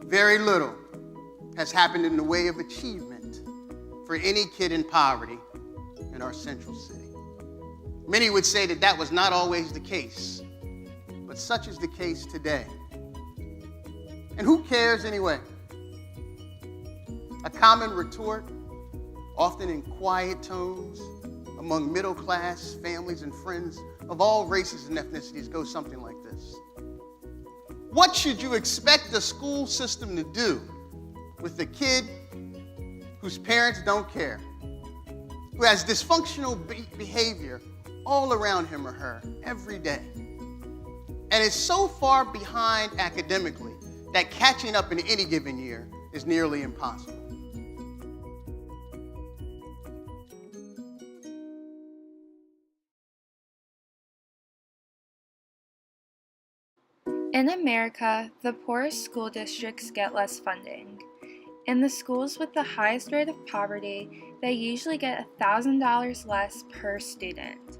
Very little has happened in the way of achievement for any kid in poverty in our central city. Many would say that that was not always the case, but such is the case today. And who cares anyway? A common retort, often in quiet tones, among middle-class families and friends of all races and ethnicities goes something like this. What should you expect the school system to do with a kid whose parents don't care, who has dysfunctional behavior all around him or her every day, and is so far behind academically that catching up in any given year is nearly impossible? In America, the poorest school districts get less funding. In the schools with the highest rate of poverty, they usually get $1,000 less per student.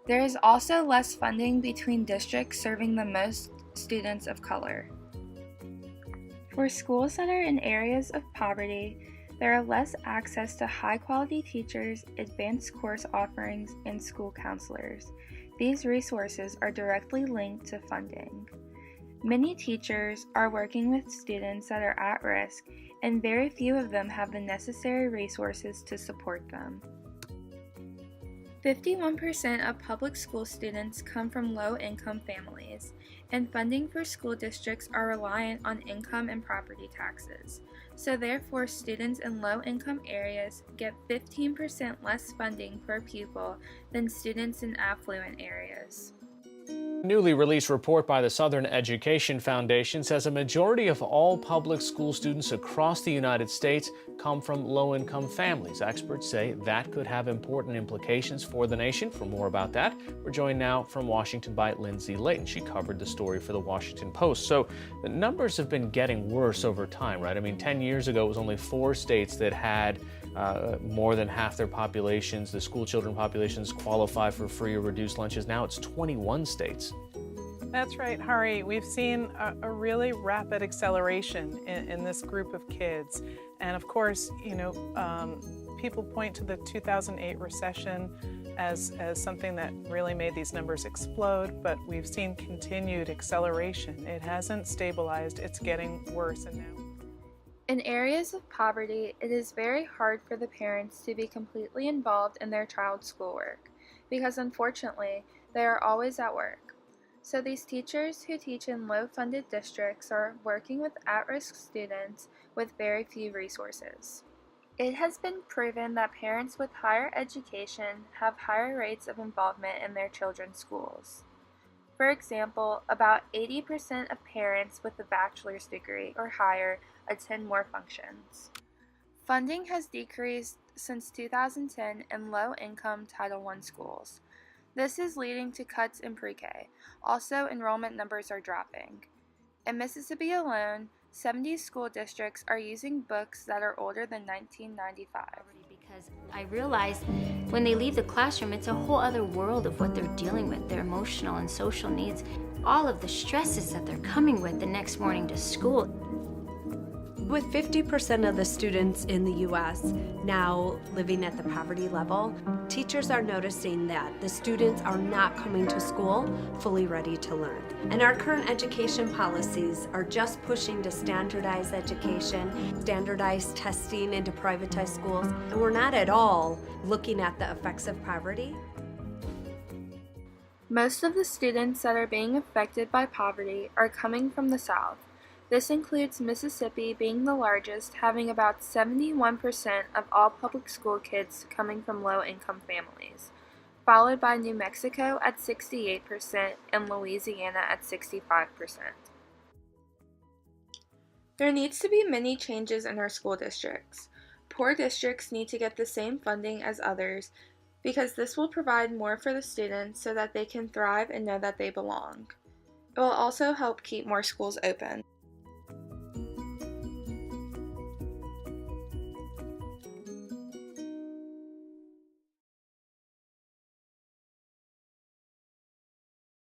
There is also less funding between districts serving the most students of color. For schools that are in areas of poverty, there are less access to high-quality teachers, advanced course offerings, and school counselors. These resources are directly linked to funding. Many teachers are working with students that are at risk, and very few of them have the necessary resources to support them. 51% of public school students come from low-income families, and funding for school districts are reliant on income and property taxes. So therefore, students in low-income areas get 15% less funding per pupil than students in affluent areas. A newly released report by the Southern Education Foundation says a majority of all public school students across the United States come from low-income families. Experts say that could have important implications for the nation. For more about that, we're joined now from Washington by Lindsay Layton. She covered the story for the Washington Post. So the numbers have been getting worse over time, right? I mean, 10 years ago, it was only 4 states that had more than half their populations, the school children populations, qualify for free or reduced lunches. Now it's 21 states. That's right, Hari. We've seen a really rapid acceleration in this group of kids. And of course, people point to the 2008 recession as something that really made these numbers explode, but we've seen continued acceleration. It hasn't stabilized, it's getting worse. And now, in areas of poverty, it is very hard for the parents to be completely involved in their child's schoolwork because unfortunately, they are always at work. So these teachers who teach in low-funded districts are working with at-risk students with very few resources. It has been proven that parents with higher education have higher rates of involvement in their children's schools. For example, about 80% of parents with a bachelor's degree or higher attend more functions. Funding has decreased since 2010 in low-income Title I schools. This is leading to cuts in pre-K. Also, enrollment numbers are dropping. In Mississippi alone, 70 school districts are using books that are older than 1995. Because I realized when they leave the classroom, it's a whole other world of what they're dealing with, their emotional and social needs, all of the stresses that they're coming with the next morning to school. With 50% of the students in the U.S. now living at the poverty level, teachers are noticing that the students are not coming to school fully ready to learn. And our current education policies are just pushing to standardize education, standardized testing into privatized schools, and we're not at all looking at the effects of poverty. Most of the students that are being affected by poverty are coming from the South. This includes Mississippi being the largest, having about 71% of all public school kids coming from low-income families, followed by New Mexico at 68% and Louisiana at 65%. There needs to be many changes in our school districts. Poor districts need to get the same funding as others because this will provide more for the students so that they can thrive and know that they belong. It will also help keep more schools open.